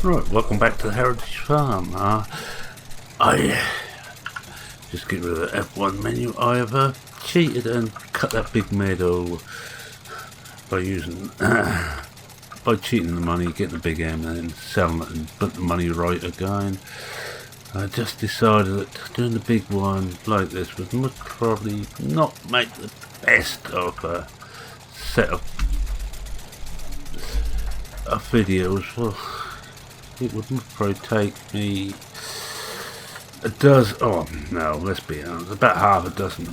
Right, welcome back to the Heritage Farm. I just get rid of the F1 menu. I have cheated and cut that big meadow by using by cheating the money, getting the big M and then selling it and putting the money right again. I just decided that doing the big one like this would most probably not make the best of a set of videos. Well, it would probably take me a dozen, oh no, let's be honest, about half a dozen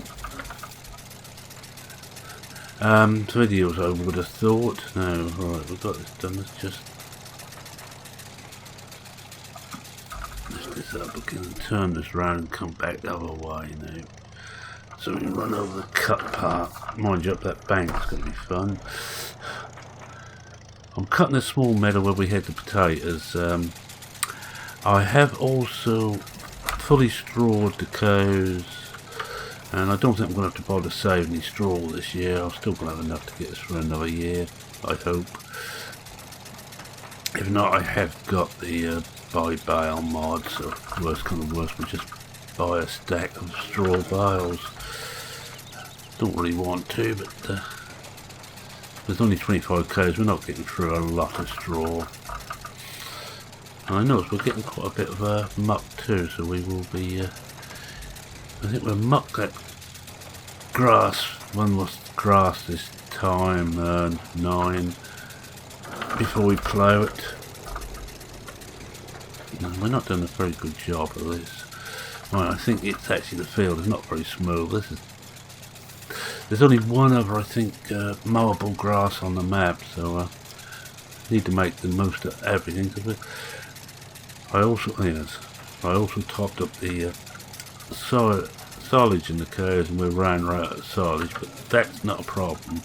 videos I would have thought. No, right, we've got this done. Let's just lift this up again and turn this round and come back the other way now. So we can run over the cut part. Mind you, up that bank, it's going to be fun. I'm cutting a small meadow where we had the potatoes. I have also fully strawed the cows, and I don't think I'm going to have to bother saving any straw this year. I'm still going to have enough to get us for another year, I hope. If not, I have got the buy bale mod, so worst come to worst, we'll just buy a stack of straw bales. Don't really want to, but there's only 25 cows, we're not getting through a lot of straw. And I notice we're getting quite a bit of muck too, so we will be, I think we'll muck that grass, one was grass this time, 9, before we plough it. No, we're not doing a very good job of this. Right, I think it's actually the field is not very smooth. There's only one other, I think, mowable grass on the map, so I need to make the most of everything. I also topped up the silage in the cows, and we ran right out of silage, but that's not a problem.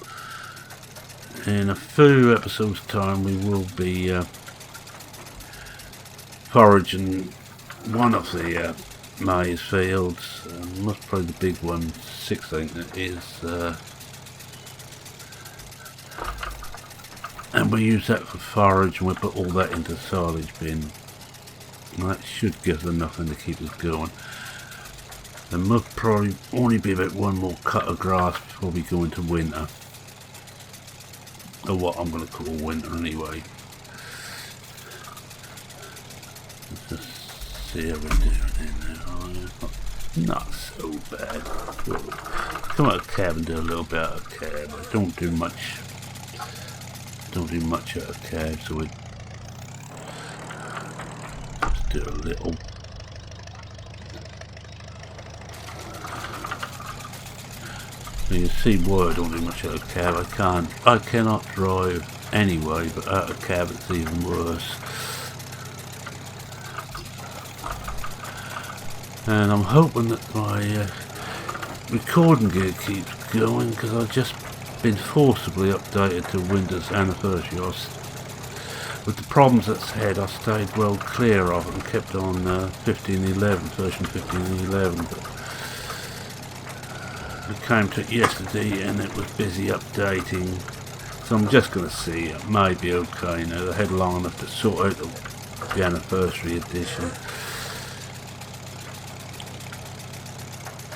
In a few episodes' time, we will be foraging one of the maize fields, most probably the big one, 6 I think it is, and we use that for forage, and we put all that into the silage bin. And that should give us enough to keep us going. There must probably only be about one more cut of grass before we go into winter, or what I'm going to call winter anyway. Let's just see how we're doing in there. Not so bad. Come out of cab and do a little bit out of cab. I don't do much out of cab, so we just do a little. So you see why I don't do much out of cab. I cannot drive anyway, but out of cab it's even worse. And I'm hoping that my recording gear keeps going, because I've just been forcibly updated to Windows anniversary. With the problems that's had, I stayed well clear of it and kept on 15.11, version 15.11, but I came to it yesterday and it was busy updating, so I'm just going to see. It may be okay now. I had long enough to sort out the anniversary edition.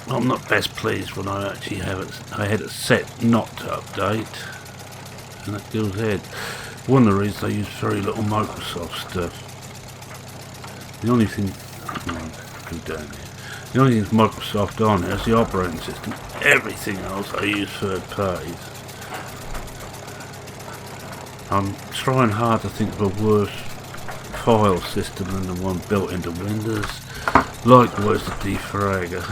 I'm not best pleased when I actually have it. I had it set not to update, and it goes ahead. One of the reasons I use very little Microsoft stuff. The only thing, go down here. The only thing that's Microsoft on here is the operating system. Everything else I use third parties. I'm trying hard to think of a worse file system than the one built into Windows. Likewise the defragger.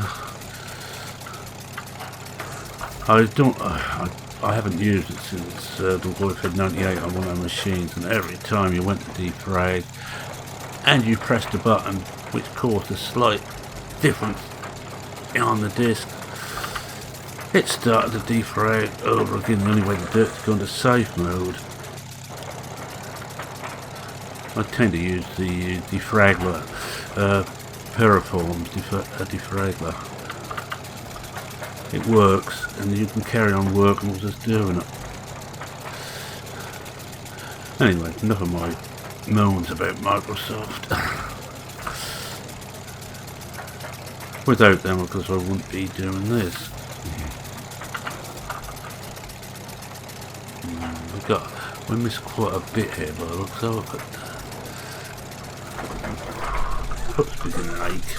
I haven't used it since the Wi-Fi 98 on one of the machines, and every time you went to defrag and you pressed a button which caused a slight difference on the disk, it started to defrag over again. The only way to do it is to go into safe mode. I tend to use the defragler, Paraform defragler. It works, and you can carry on working with just doing it. Anyway, enough of my moans about Microsoft. Without them, of course, I wouldn't be doing this. We missed quite a bit here by the looks of it, but foot's beginning to ache.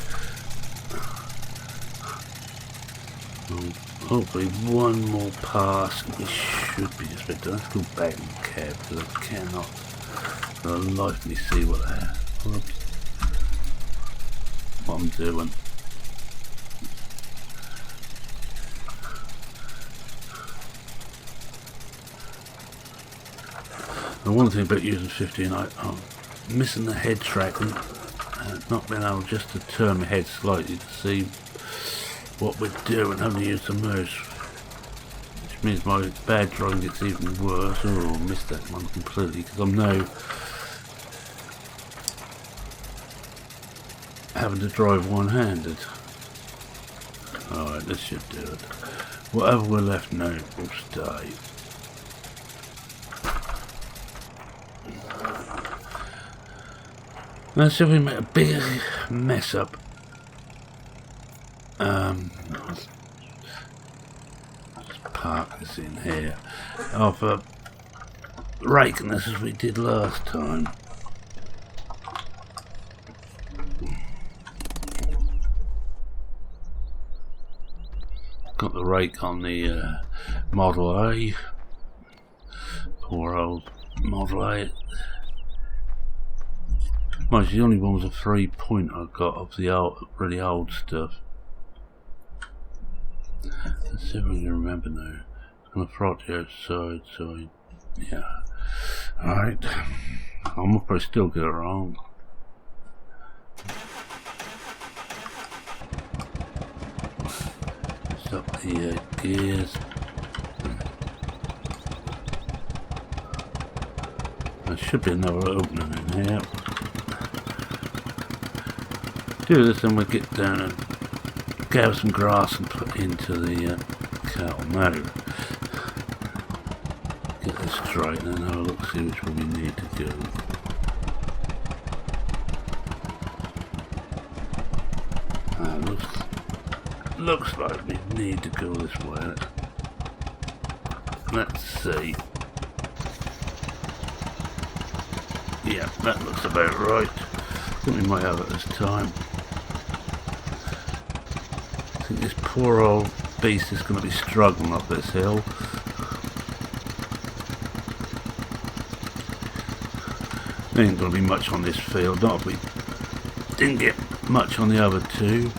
Hopefully one more pass and we should be just better. Let's go back in the cab because I cannot for the life of me see what I'm doing. The one thing about using 15, I'm missing the head tracking, not being able just to turn my head slightly to see what we're doing, having to use the mouse, which means my bad driving gets even worse. Oh, I missed that one completely because I'm now having to drive one-handed. Alright, this should do it. Whatever we're left now will stay. Now see if we make a big mess up. Let's park this in here. After raking this as we did last time. Got the rake on the Model A. Poor old Model A. Mind you, the only one was a 3-point I got of the old, really old stuff. Let's see if we can remember now. It's going to front the outside, so yeah. Alright. I'm probably still get it wrong. Stop the gears. There should be another opening in here. Do this and we'll get down and gather some grass and put into the cattle. Now, get this straight and then have a look, see which way we need to go. Looks like we need to go this way. Let's see. Yeah, that looks about right. I think we might have it this time. I think this poor old beast is going to be struggling up this hill. There ain't going to be much on this field, not if we didn't get much on the other two.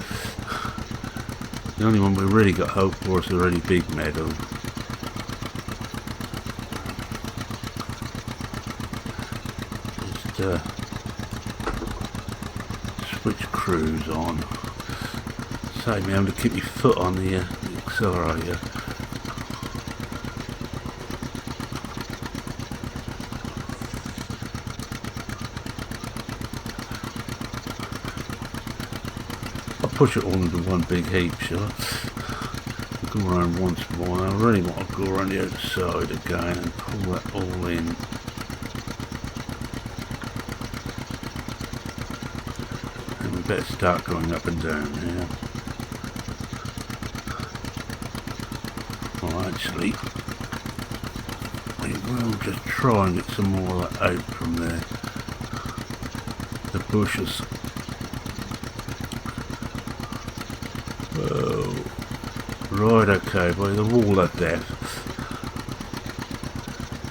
The only one we really got hope for is a really big meadow. Just switch cruise on. Save me having to keep my foot on the accelerator. Push it all into one big heap, shall I? Go around once more. I really want to go around the outside again and pull that all in. And we better start going up and down here. Well, actually, we will just try and get some more of that out from there. The bushes. Oh, right, okay, by the wall of death.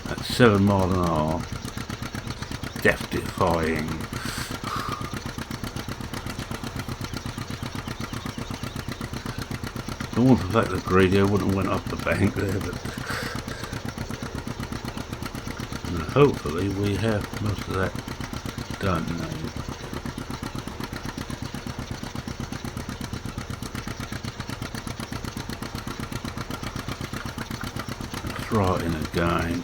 At 7 miles an hour. Death defying. The one for fact that greedy, I wouldn't have went up the bank there, but hopefully we have most of that done now. Right in again.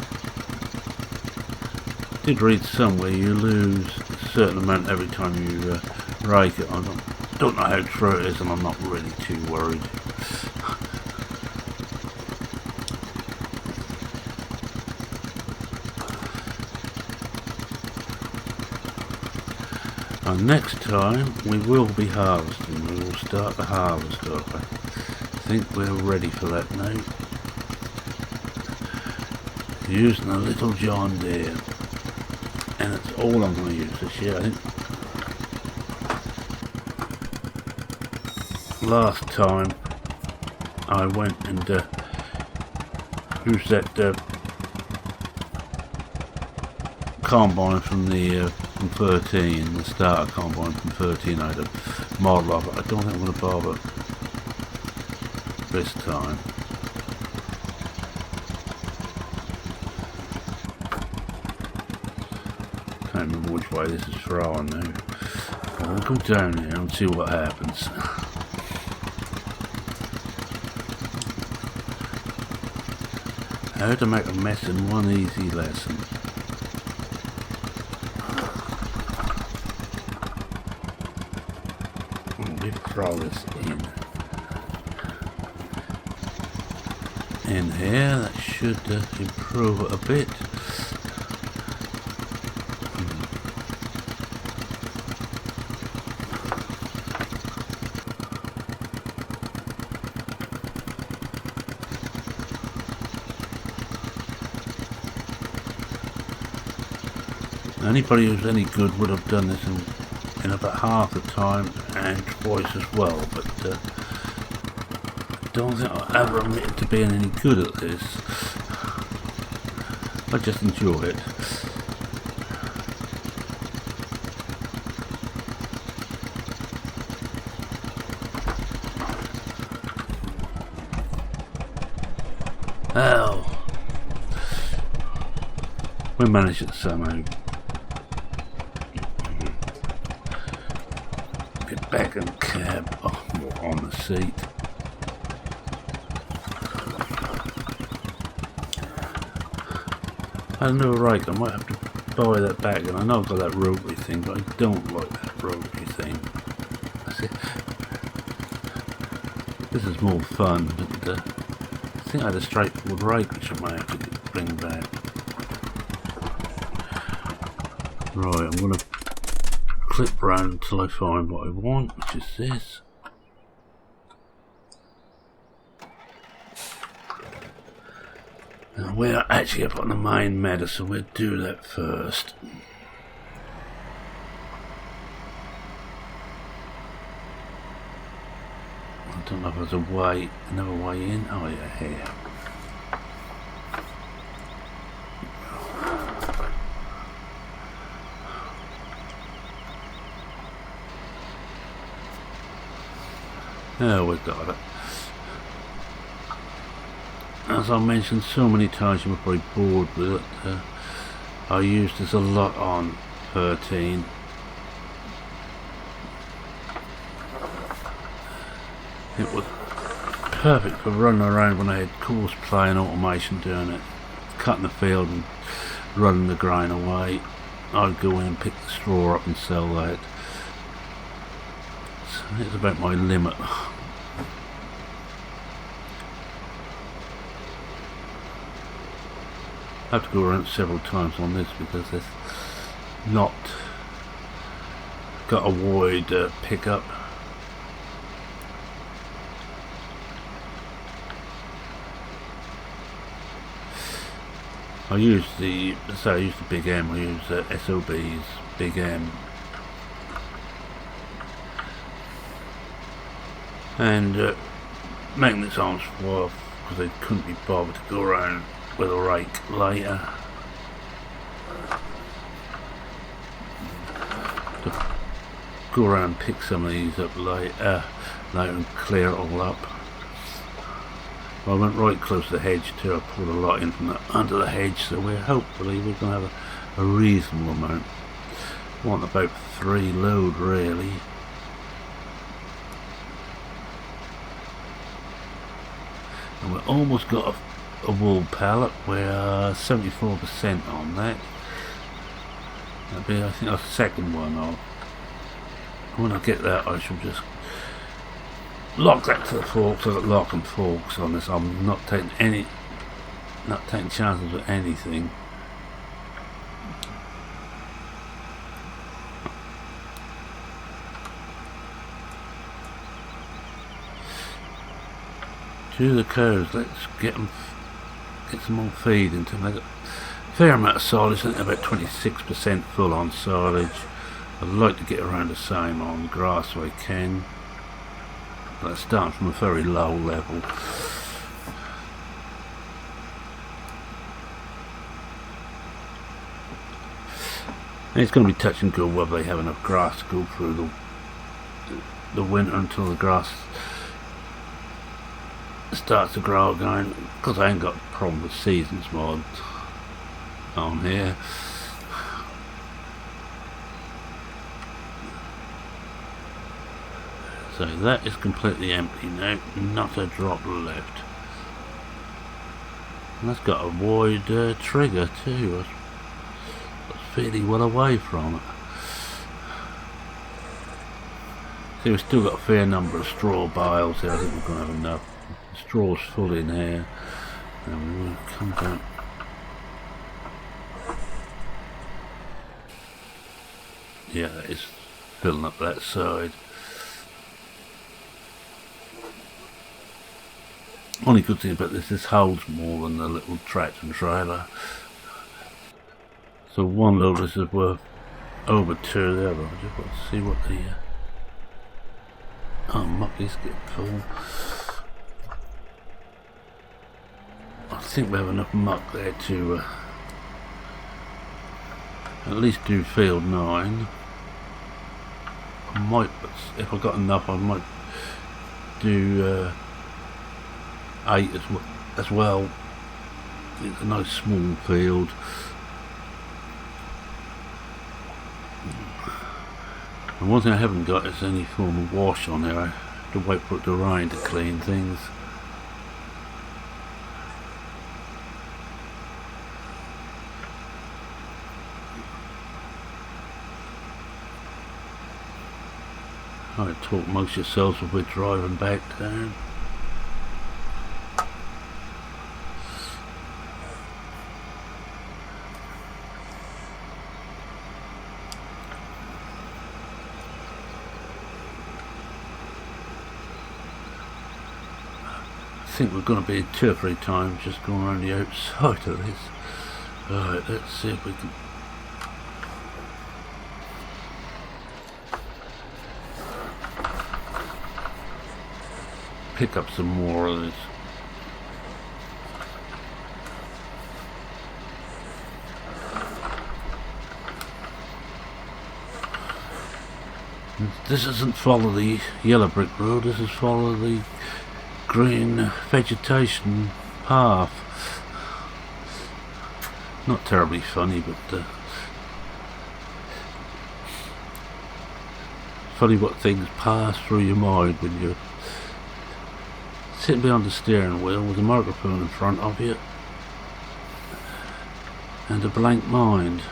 Did read somewhere you lose a certain amount every time you rake it. I don't know how true it is, and I'm not really too worried. And next time we will be harvesting. We will start the harvest up. I think we're ready for that now. Using a little John Deere, and that's all I'm going to use this year. I think last time I went and used that combine from the from 13, the starter combine from 13. I had a model of it. I don't think I'm going to bother this time. Can't remember which way this is throwing now. We'll go down here and see what happens. How to make a mess in one easy lesson. We throw this in here. That should improve it a bit. Anybody who's any good would have done this in about half the time and twice as well, but I don't think I'll ever admit to being any good at this. I just enjoy it. Oh, we managed it somehow. Get back in the cab, on the seat. I have no rake. I might have to buy that back, and I know I've got that rotary thing, but I don't like that rotary thing. This is more fun, but I think I had a straightforward rake which I might have to bring back. Right, I'm going to clip round until I find what I want, which is this. And we're actually up on the main meadow, so we'll do that first. I don't know if there's another way in. Oh yeah, here. Oh, we got it. As I mentioned so many times, you're probably bored with it. I used this a lot on 13. It was perfect for running around when I had coarse playing automation doing it, cutting the field and running the grain away. I'd go in and pick the straw up and sell that. So it's about my limit. I have to go around several times on this because it's not got a wide pickup. I use the big M. I use SOB's big M, and magnets arms flew off because they couldn't be bothered to go around with a rake later. To go around and pick some of these up later and clear it all up. I went right close to the hedge too. I pulled a lot in from under the hedge, so hopefully we're going to have a reasonable amount. I want about 3 load really. And we've almost got a wool pallet. We're 74% on that. That'll be, I think, our second one off. When I get that, I shall just lock that to the forks. I've got lock and forks on this. I'm not taking chances with anything. To the cows, let's get some more feed into them. They've got a fair amount of silage, I think they're about 26% full on silage. I'd like to get around the same on grass if I can. But that's starting from a very low level. And it's going to be touch and go whether they have enough grass to go through the winter until the grass starts to grow again, because I ain't got a problem with seasons mod on here. So that is completely empty now, not a drop left. And that's got a wide trigger too. That's fairly well away from it. See, we've still got a fair number of straw bales here. I think we're going to have enough. The straw's full in here. And we'll come down. Yeah, that is filling up that side. Only good thing about this holds more than the little tractor and trailer. So one load is worth over two the other. I just want to see what the muckies get full. I think we have enough muck there to at least do field 9. I might, if I got enough, I might do 8 as well. It's a nice small field. And one thing I haven't got is any form of wash on there. I have to wait for it to rain to clean things. I'd talk amongst yourselves if we're driving back down. I think we're going to be 2 or 3 times just going around the outside of this. Alright, let's see if we can pick up some more of this. This doesn't follow the yellow brick road, this is follow the green vegetation path. Not terribly funny, but funny what things pass through your mind when you're sitting behind the steering wheel with a microphone in front of you and a blank mind.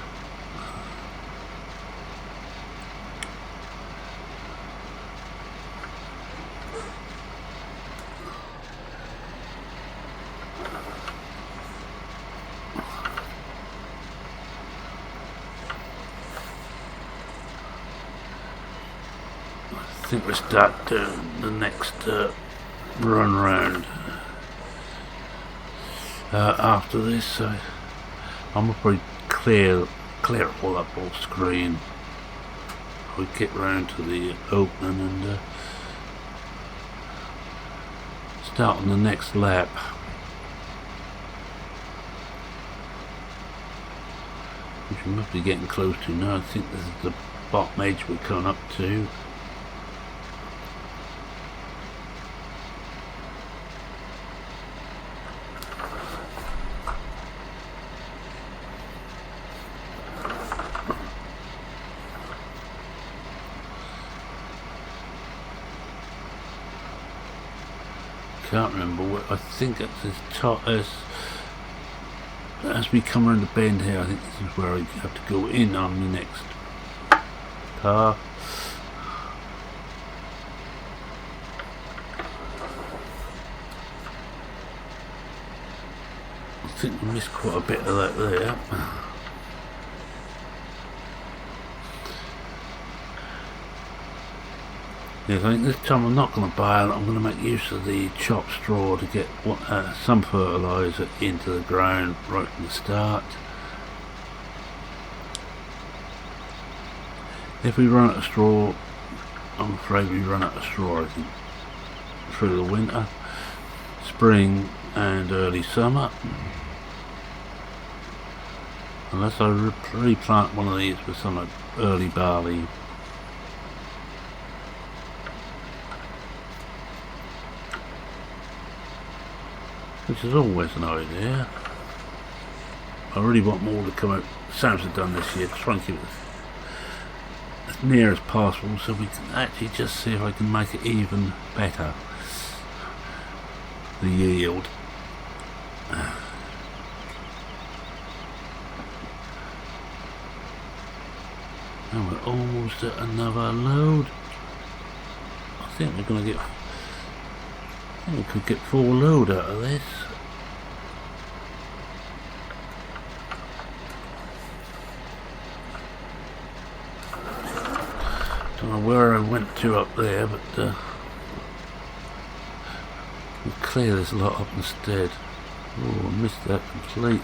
I think we start doing the next run round after this, so I'm gonna probably clear it all up off screen. We get round to the opening and start on the next lap. Which we must be getting close to now. I think this is the bottom edge we're coming up to. Can't remember what, I think it's as top as we come around the bend here. I think this is where I have to go in on the next path. I think we missed quite a bit of that there. Yes, I think this time I'm not going to bale. I'm going to make use of the chopped straw to get some fertiliser into the ground right from the start. If we run out of straw, I'm afraid we run out of straw, I think, through the winter, spring and early summer. Unless I replant one of these with some early barley. Which is always an idea. I really want more to come out. Sam's have done this year, to try and keep it as near as possible so we can actually just see if I can make it even better. The yield. And we're almost at another load. I think we're going to get... I think we could get 4 load out of this. Don't know where I went to up there, but we'll clear this lot up instead. Oh, I missed that completely.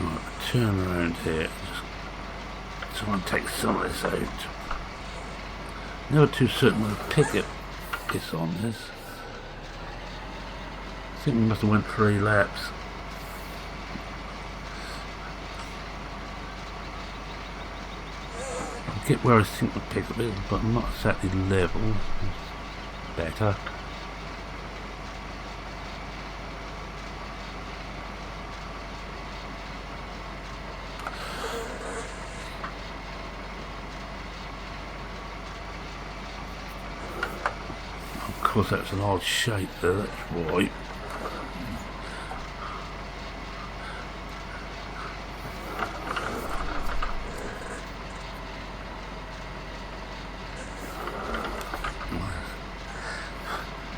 Right, turn around here. Just try and take some of this out. Never too certain where the picket is on this. I think we must have went 3 laps. I get where I think the pickup is, but I'm not exactly level. It's better. Of course that's an odd shape there, that's right.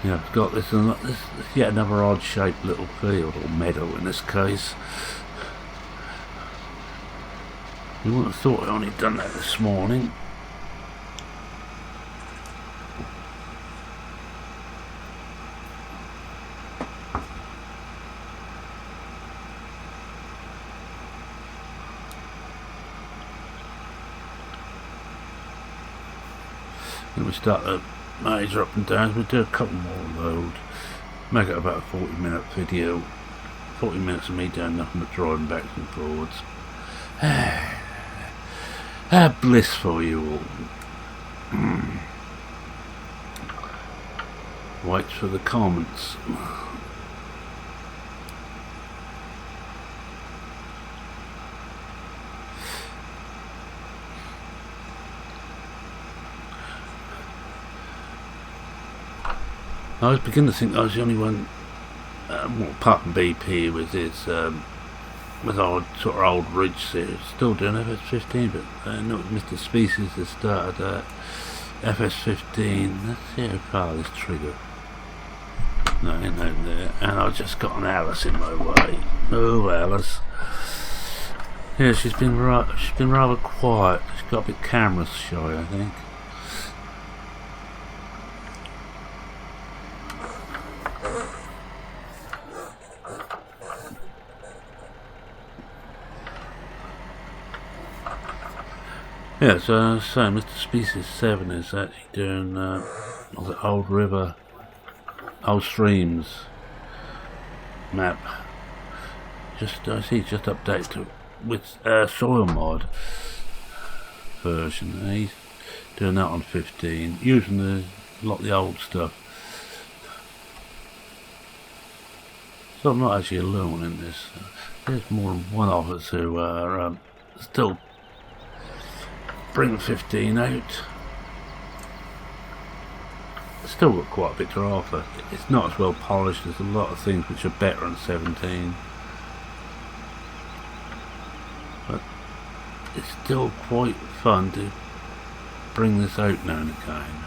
Yeah, I've got this yet another odd shaped little field, or meadow in this case. You wouldn't have thought I'd only done that this morning. Then we start the major up and downs. We'll do a couple more load. Make it about a 40-minute video. 40 minutes of me doing nothing but driving back and forwards. Bliss for you all. Waits for the comments. I was beginning to think I was the only one, well, apart from BP with his with our sort of old Ridge series, still doing FS15, but I know Mr. Species has started FS15. Let's see how far this trigger. No, ain't no there. And I've just got an Alice in my way. Oh, Alice. Yeah, she's been rather quiet. She's got a bit camera shy, I think. Yeah, so I was saying, Mr. Species 7 is actually doing the Old River, Old Streams map. I see it's just updated to with soil mod version. He's doing that on 15, using a lot of the old stuff. So I'm not actually alone in this. There's more than one of us who are still bring 15 out. It's still got quite a bit to offer. It's not as well polished. There's a lot of things which are better on 17, but it's still quite fun to bring this out now and again.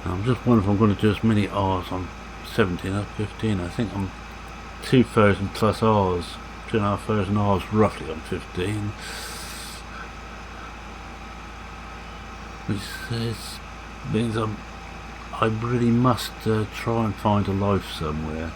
I'm just wondering if I'm going to do as many R's on 17 or 15. I think I'm 2,000 plus R's, 2,500 R's roughly on 15. Which means I really must try and find a life somewhere.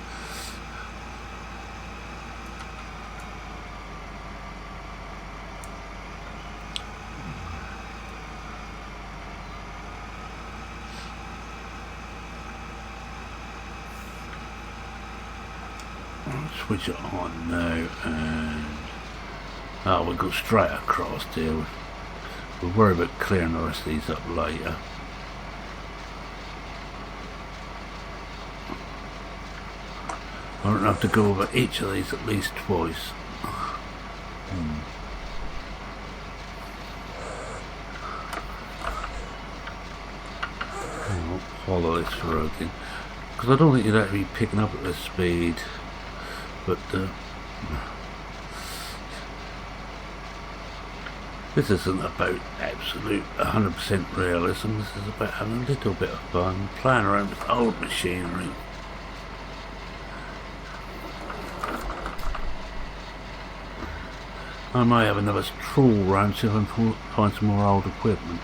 Switch it on now, and we'll go straight across there. We'll worry about clearing the rest of these up later. I don't have to go over each of these at least twice. I'll follow this road again, because I don't think you'd actually be picking up at this speed. But this isn't about absolute 100% realism. This is about having a little bit of fun, playing around with old machinery. I may have another trawl round, see if I can find some more old equipment.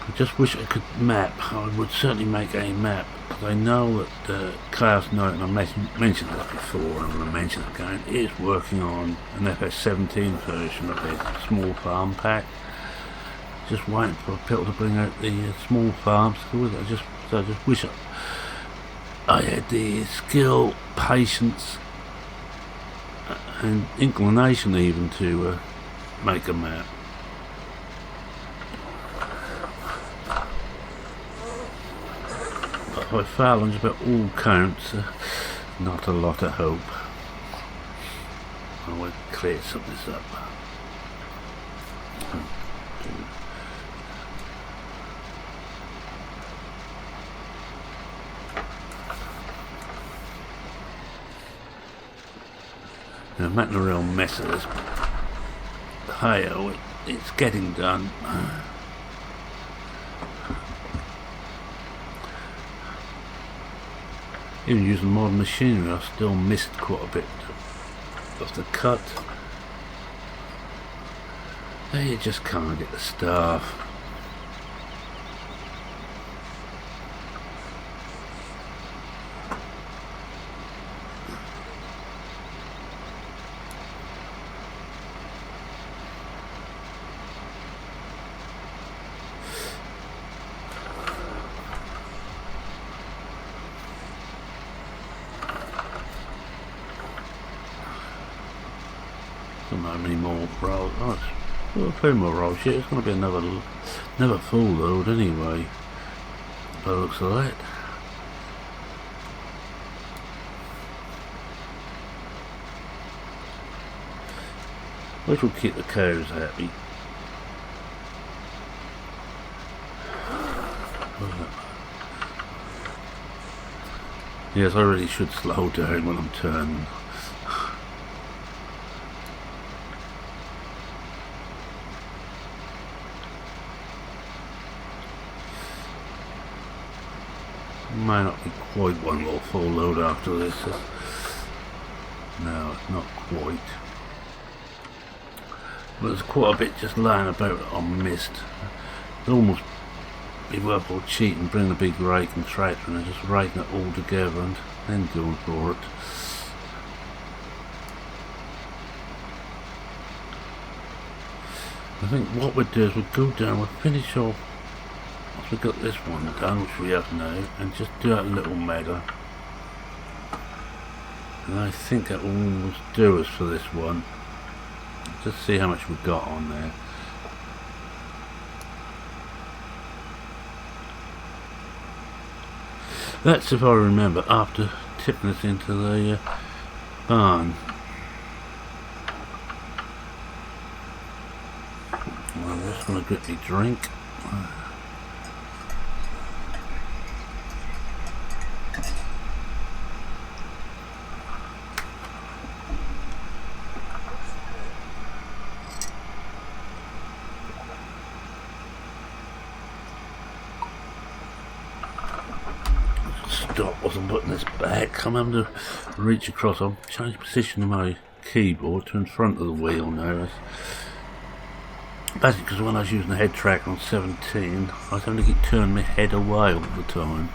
I just wish I could map. I would certainly make a map, because I know that Chaos Knight, and I mentioned this before, and I'm going to mention it again, is working on an FS17 version of his small farm pack. Just waiting for people to bring out the small farms with it. I just wish I had the skill, patience, and inclination even to make a map. But if I fail on just about all counts, not a lot of hope. I will clear some of this up. I'm making a real mess of this. Hey, it's getting done. Even using modern machinery, I still missed quite a bit of the cut. You just can't get the staff. Don't know how many more rolls. Oh, a few more rolls. Shit, it's going to be another full load anyway. By the looks of that. Which will keep the cows happy. Yes, I really should slow down when I'm turning. May not be quite one more full load after this. No, it's not quite. But there's quite a bit just lying about on mist. It'd almost be worthwhile cheating, bring a big rake and tractor and just raking it all together and then going for it. I think what we'd do is we'd go down, we'd finish off. We've got this one done, which we have now, and just do that little meadow. And I think that will almost do us for this one. Just see how much we've got on there. That's, if I remember, after tipping us into the barn. Well, I'm just going to get me drink. stop whilst I'm putting this back. I'm having to reach across. I'll change the position of my keyboard to in front of the wheel now. Basically, because when I was using the head track on 17, I was having to keep turning my head away all the time.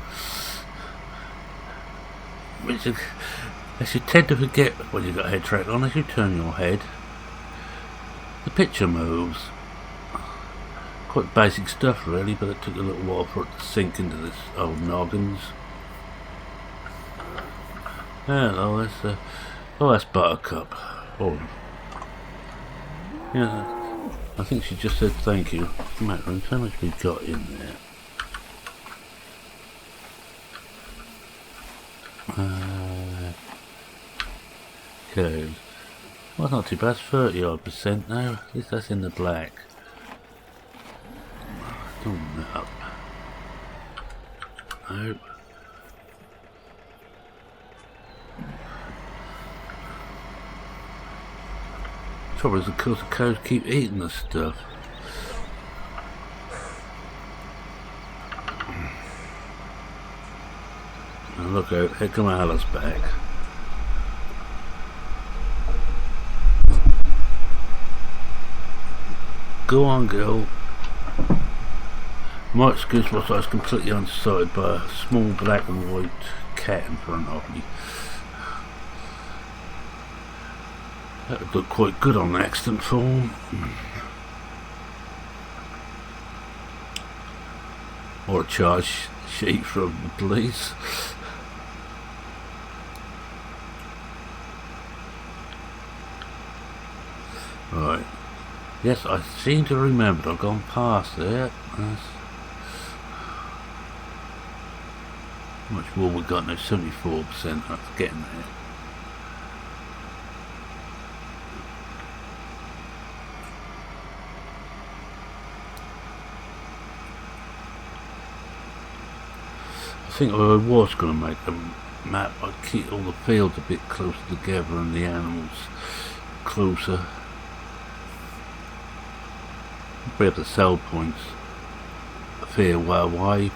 Which is, as you tend to forget when you've got a head track on, as you turn your head, the picture moves. Quite basic stuff really, but it took a little while for it to sink into this old noggins. Hello, that's that's Buttercup. Oh, yeah, I think she just said thank you. Macaron, how much we got in there? Okay, well, not too bad. 30% now. At least that's in the black. Up. Nope. Trouble is, of course, the cows keep eating the stuff. And look out, here come Alice back. Go on, girl. My excuse was I was completely unsighted by a small black and white cat in front of me. That would look quite good on the accident form. Or a charge sheet from the police. Right. Yes, I seem to remember I've gone past there. How much more we got now? 74%. That's getting there. I think if I was going to make a map, I'd keep all the fields a bit closer together and the animals closer. We have the sell points a fair way away.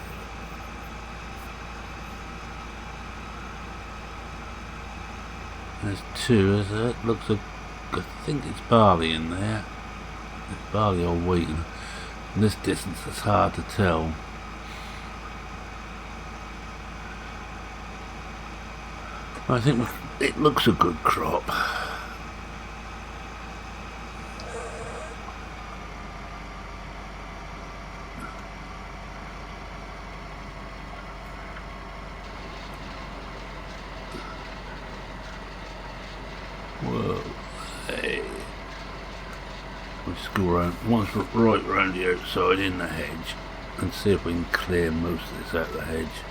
There's two, is it? Looks like, I think it's barley in there. It's barley or wheat. In this distance it's hard to tell. I think it looks a good crop. Whoa, hey. We'll just go around, once right round the outside in the hedge and see if we can clear most of this out of the hedge.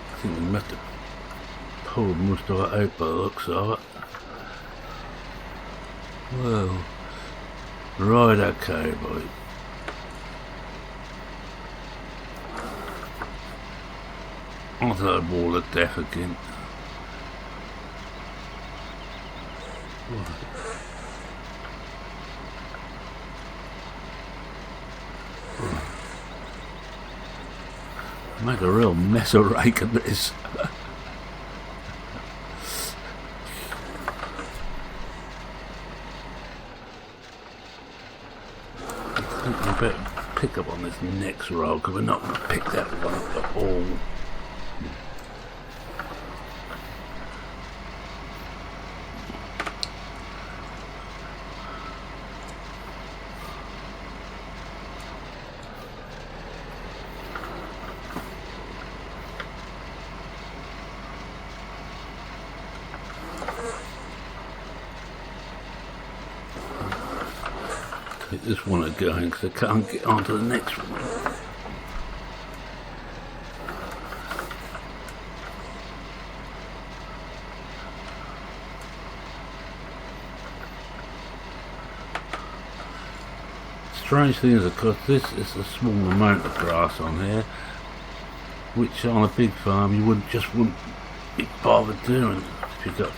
I think we must have pulled most of it out by the looks of it. Whoa. Right, okay, boy. Onto that wall of death again. Make a real mess of rake of this. I think we better pick up on this next roll because we're not going to pick that one up at all. Take this one again because I can't get onto the next one. Strange thing is, of course, this is a small amount of grass on here, which on a big farm you wouldn't be bothered doing if you got.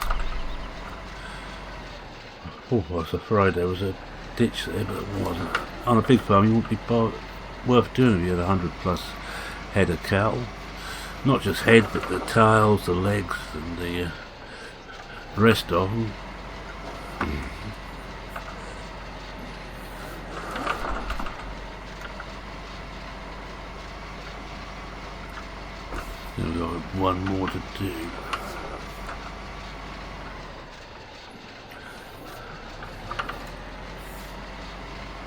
Oh, I was afraid there was a ditch there, but it wasn't. On a big farm you wouldn't be bothered worth doing if you had 100 plus head of cattle. Not just head, but the tails, the legs, and the rest of them. We've got one more to do.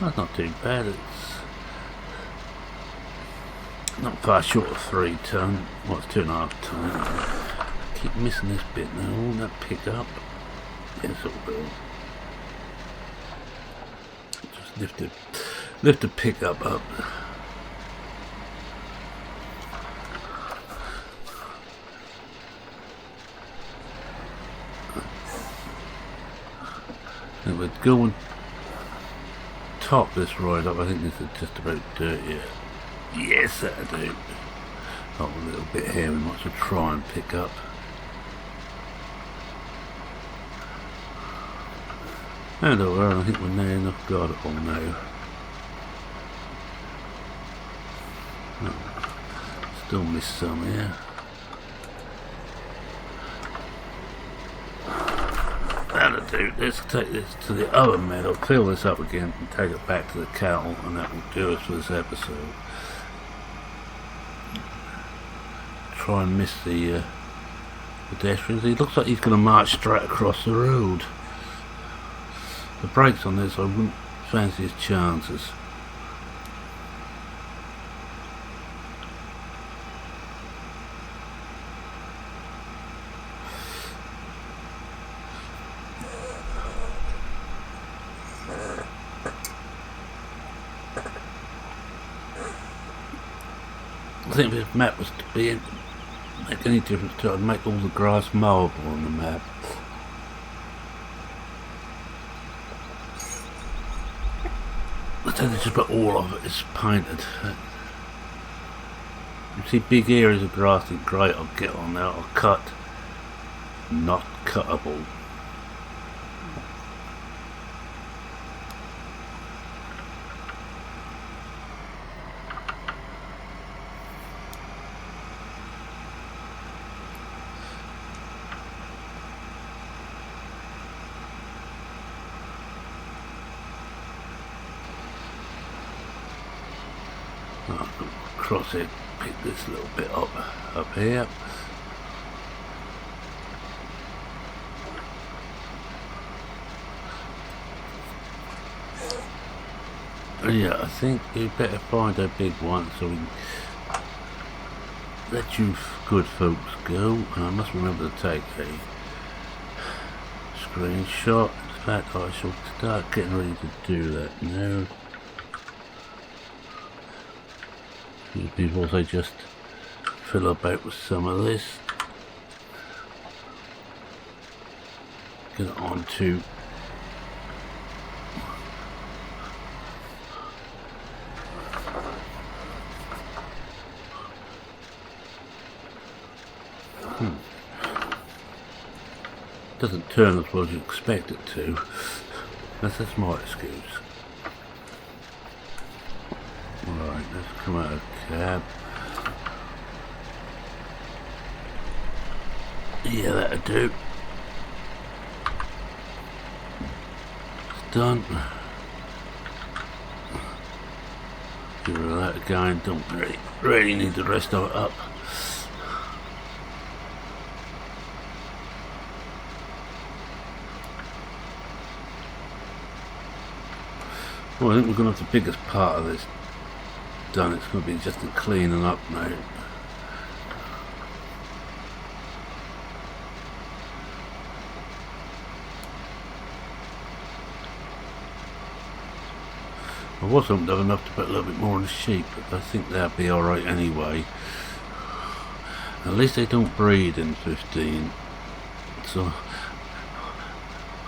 That's not too bad. It's not far short of 3 ton. Well, it's 2.5 ton. I keep missing this bit now. Won't that pick up? Yes, it will. Just lift the pickup up. And we're going top this ride up. I think this is just about dirt yet. Yes, that'll do. Oh, a little bit here we might as well try and pick up. And over, I think we're near enough. Got it all now. Oh, still miss some here. That'll do. Let's take this to the other meadow, fill this up again and take it back to the cattle, and that will do us for this episode. Try and miss the pedestrians. He looks like he's going to march straight across the road. The brakes on this, I wouldn't fancy his chances. I think if this map was to be make any difference to it, I'd make all the grass mowable on the map. I tend to just put all of it is painted. You see big areas of grass, think great, I'll get on there, I'll cut. Not cuttable. Cross it, pick this little bit up here. And yeah, I think we better find a big one so we can let you good folks go. And I must remember to take a screenshot. In fact, I shall start getting ready to do that now. Before they just fill about with some of this. Get it onto doesn't turn as well as you expect it to. That's my excuse. Right, let's come out of cab. Yeah, that'll do. It's done. Give her that again. Don't really need the rest of it up. Well, I think we're going to have the biggest part of this done. It's going to be just the cleaning up now. I was hoping to have enough to put a little bit more on the sheep, but I think they'll be alright anyway. At least they don't breed in 15, so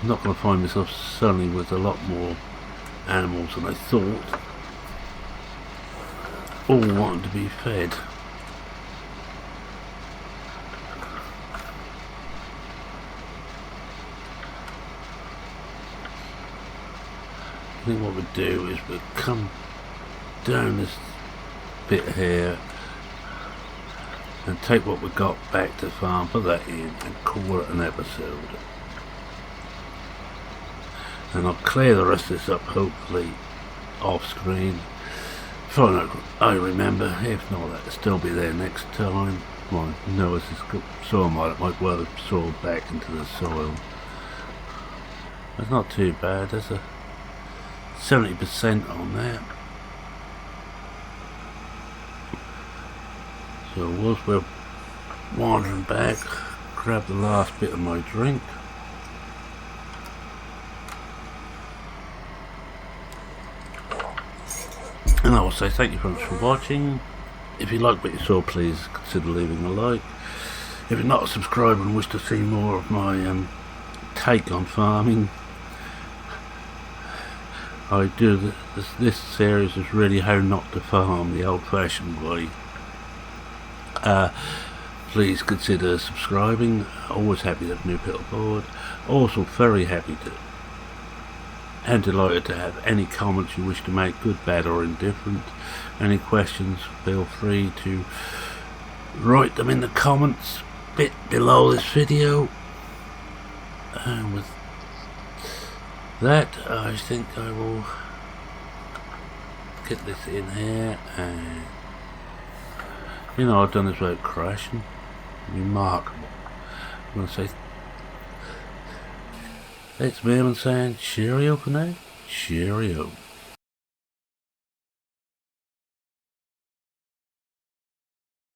I'm not going to find myself suddenly with a lot more animals than I thought, all wanting to be fed. I think what we'll do is we'll come down this bit here and take what we got back to farm, put that in and call it an episode. And I'll clear the rest of this up hopefully off screen. If I remember, if not, that'll still be there next time. Well, no, this is soil mud, it might well have soiled back into the soil. It's not too bad, there's a 70% on that. So whilst we're wandering back, grab the last bit of my drink. And I will say thank you very much for watching. If you like what you saw, please consider leaving a like. If you're not a subscriber and wish to see more of my take on farming, I do this series is really how not to farm the old-fashioned way. Please consider subscribing. Always happy to have new people aboard. Also very happy to and delighted to have any comments you wish to make, good, bad or indifferent. Any questions, feel free to write them in the comments bit below this video. And with that, I think I will get this in here, and you know, I've done this without crashing. Remarkable. I'm going to say it's me, saying cheerio for now. Cheerio.